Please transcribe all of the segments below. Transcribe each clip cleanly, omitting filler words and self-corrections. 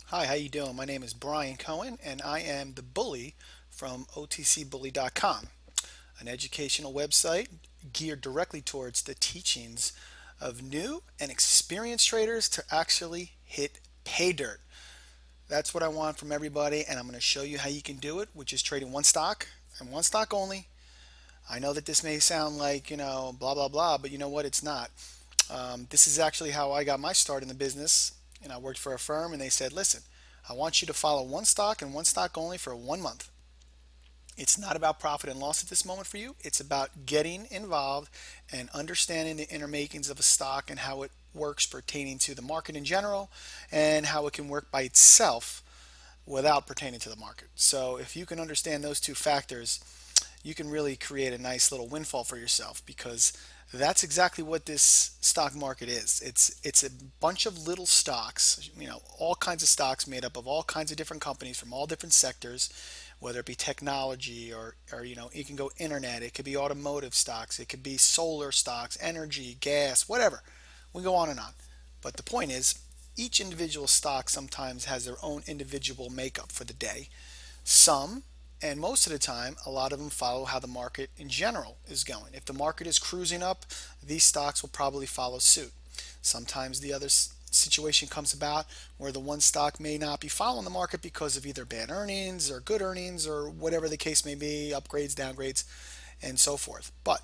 Hi, how you doing? My name is Brian Cohen, and I am the bully from OtcBully.com, an educational website geared directly towards the teachings of new and experienced traders to actually hit pay dirt. That's what I want from everybody, and I'm going to show you how you can do it, which is trading one stock and one stock only. I know that this may sound like, blah, blah, blah, but you know what? It's not. This is actually how I got my start in the business. And I worked for a firm, and they said, listen, I want you to follow one stock and one stock only for 1 month. It's not about profit and loss at this moment for you. It's about getting involved and understanding the inner makings of a stock and how it works pertaining to the market in general and how it can work by itself without pertaining to the market. So if you can understand those two factors, you can really create a nice little windfall for yourself because that's exactly what this stock market is. It's a bunch of little stocks, all kinds of stocks made up of all kinds of different companies from all different sectors, whether it be technology or you can go internet, it could be automotive stocks, it could be solar stocks, energy, gas, whatever. We go on and on. But the point is, each individual stock sometimes has their own individual makeup for the day. Some, and most of the time, a lot of them follow how the market in general is going. If the market is cruising up, these stocks will probably follow suit. Sometimes the other situation comes about where the one stock may not be following the market because of either bad earnings or good earnings or whatever the case may be, upgrades, downgrades, and so forth. But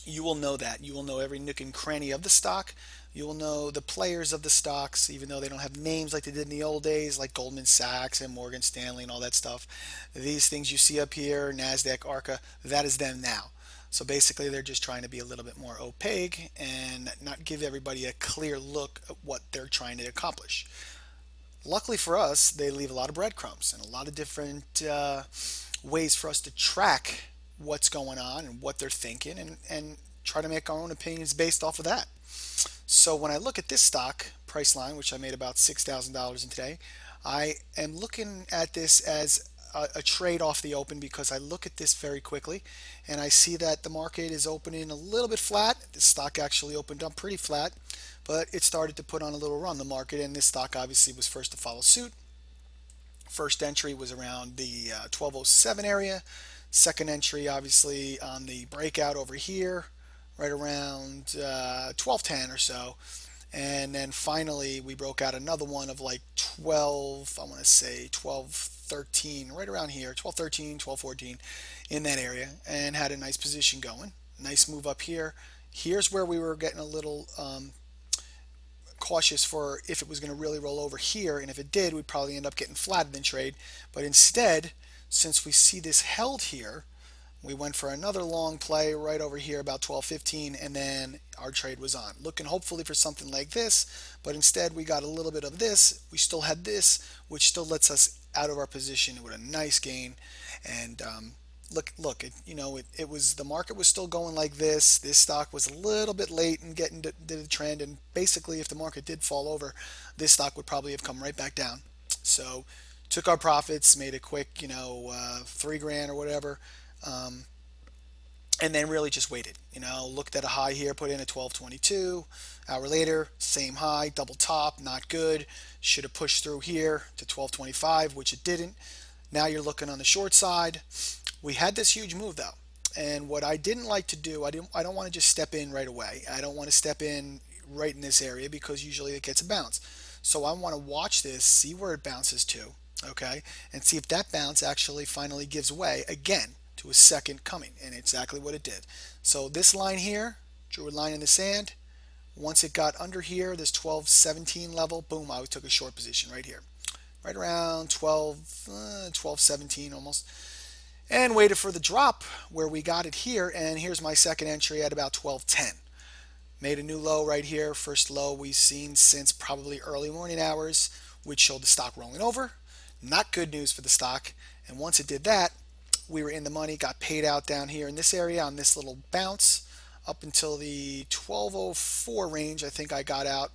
you will know that. You will know every nook and cranny of the stock. You will know the players of the stocks, even though they don't have names like they did in the old days, like Goldman Sachs and Morgan Stanley and all that stuff. These things you see up here, NASDAQ, ARCA, that is them now. So basically, they're just trying to be a little bit more opaque and not give everybody a clear look at what they're trying to accomplish. Luckily for us, they leave a lot of breadcrumbs and a lot of different ways for us to track what's going on and what they're thinking and try to make our own opinions based off of that. So when I look at this stock price line, which I made about $6,000 in today, I am looking at this as a trade off the open because I look at this very quickly and I see that the market is opening a little bit flat. The stock actually opened up pretty flat, but it started to put on a little run, the market, and this stock obviously was first to follow suit. First entry was around the 1207 area. Second entry, obviously, on the breakout over here, right around 1210 or so. And then finally, we broke out another one of like 12, I want to say 1213, right around here, 1213, 1214 in that area, and had a nice position going. Nice move up here. Here's where we were getting a little cautious for if it was going to really roll over here, and if it did, we'd probably end up getting flattened in trade. But instead, since we see this held here, we went for another long play right over here about 12.15, and then our trade was on. Looking hopefully for something like this, but instead we got a little bit of this. We still had this, which still lets us out of our position with a nice gain. And look, it was the market was still going like this. This stock was a little bit late in getting to the trend, and basically, if the market did fall over, this stock would probably have come right back down. So, took our profits, made a quick, 3 grand or whatever, um, and then really just waited. Looked at a high here, put in a 1222. Hour later, same high, double top, not good. Should have pushed through here to 1225, which it didn't. Now you're looking on the short side. We had this huge move though. And what I didn't like to do, I don't want to just step in right away. I don't want to step in right in this area because usually it gets a bounce. So I want to watch this, see where it bounces to, okay, and see if that bounce actually finally gives way again to a second coming, and exactly what it did. So this line here, drew a line in the sand. Once it got under here, this 1217 level, boom, I took a short position right here, right around 1217 almost, and waited for the drop where we got it here. And here's my second entry at about 1210. Made a new low right here, first low we've seen since probably early morning hours, which showed the stock rolling over. Not good news for the stock. And once it did that, we were in the money, got paid out down here in this area on this little bounce up until the 1204 range. I think I got out.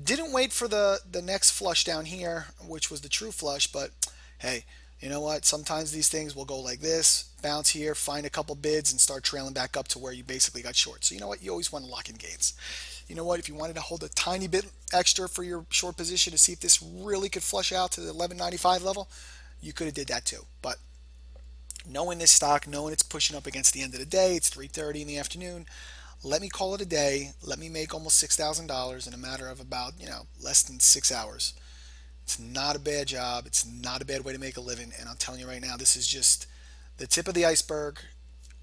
Didn't wait for the next flush down here, which was the true flush, but hey, you know what? Sometimes these things will go like this, bounce here, find a couple bids, and start trailing back up to where you basically got short. So you know what? You always want to lock in gains. you know what, if you wanted to hold a tiny bit extra for your short position to see if this really could flush out to the 11.95 level, you could have did that too. But knowing this stock, knowing it's pushing up against the end of the day, it's 3:30 in the afternoon. Let me call it a day. Let me make almost $6,000 in a matter of about, less than 6 hours. It's not a bad job. It's not a bad way to make a living. And I'm telling you right now, this is just the tip of the iceberg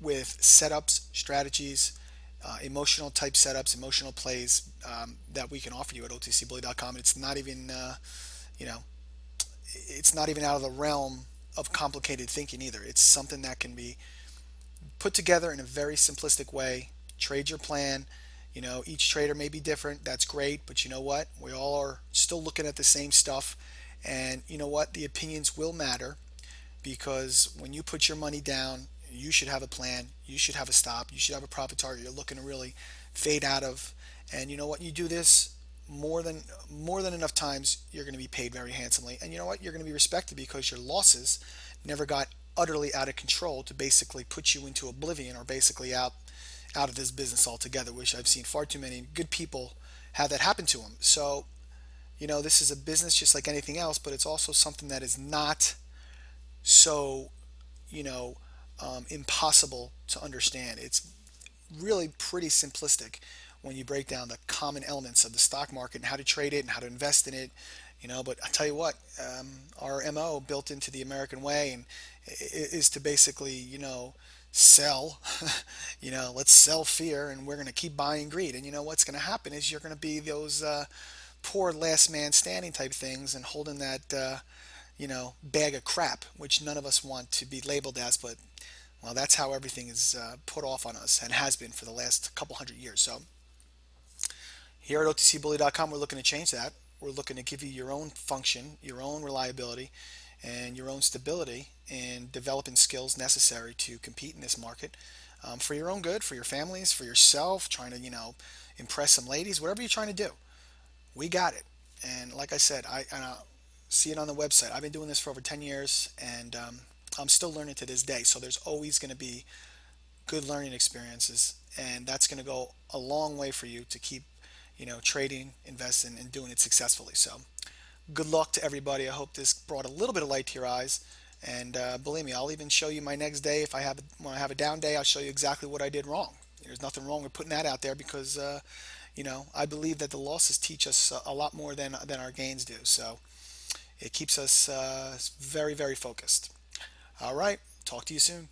with setups, strategies, emotional type setups, emotional plays that we can offer you at OtcBully.com. And you know, it's not even out of the realm of complicated thinking either. It's something that can be put together in a very simplistic way. Trade your plan. Each trader may be different. That's great, but you know what? We all are still looking at the same stuff. And you know what? The opinions will matter because when you put your money down, you should have a plan. You should have a stop. You should have a profit target you're looking to really fade out of. And you know what? You do this more than enough times, you're going to be paid very handsomely. And you know what? You're going to be respected because your losses never got utterly out of control to basically put you into oblivion or basically out of this business altogether, which I've seen far too many good people have that happen to them. So, this is a business just like anything else, but it's also something that is not so, you know, impossible to understand. It's really pretty simplistic when you break down the common elements of the stock market and how to trade it and how to invest in it. But I tell you what, our MO built into the American way and is to basically, sell. Let's sell fear, and we're going to keep buying greed. And what's going to happen is you're going to be those poor last man standing type things and holding that bag of crap, which none of us want to be labeled as, but well, that's how everything is put off on us and has been for the last couple hundred years. So here at OtcBully.com, we're looking to change that. We're looking to give you your own function, your own reliability, and your own stability in developing skills necessary to compete in this market for your own good, for your families, for yourself, trying to, impress some ladies, whatever you're trying to do. We got it. And like I said, I see it on the website. I've been doing this for over 10 years, and I'm still learning to this day. So there's always going to be good learning experiences, and that's going to go a long way for you to keep, trading, investing, and doing it successfully. So good luck to everybody. I hope this brought a little bit of light to your eyes. And believe me, I'll even show you my next day. When I have a down day, I'll show you exactly what I did wrong. There's nothing wrong with putting that out there because I believe that the losses teach us a lot more than our gains do. So it keeps us very, very focused. All right. Talk to you soon.